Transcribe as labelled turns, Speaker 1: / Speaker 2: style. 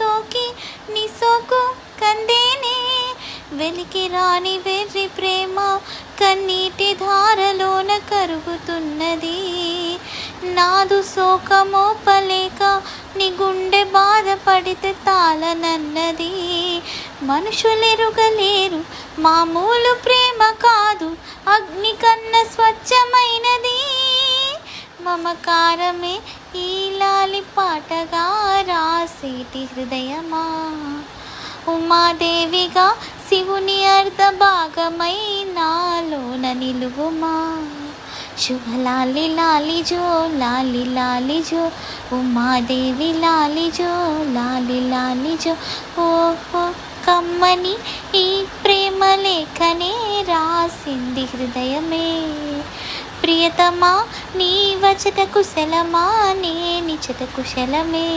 Speaker 1: సోకి నీ సోకు కందేనే, వెలికి రాని వెర్రి ప్రేమ కన్నీటి ధారలోన కరుగుతున్నది. నాదు శోకమోపలేక నీ గుండె బాధపడితే తాళనన్నది. మనుషులెరుగలేరు మామూలు ప్రేమ కాదు, అగ్ని కన్న స్వచ్ఛమైనది. మమకారమే ఈ లాలి పాటగా రాసేటి హృదయమా, ఉమాదేవిగా శివుని అర్ధ భాగమై నాలోన నిలువుమా. శుభలాలి లాలి జో లాలి లాలి జో, ఉమాదేవి లాలి జో లాలి లాలి జో. ఓహో కమ్మని ఈ ప్రేమ లేఖనే రాసింది హృదయమే. ప్రియతమా నీ వచట కుశలమా, నే నిచట కుశలమే.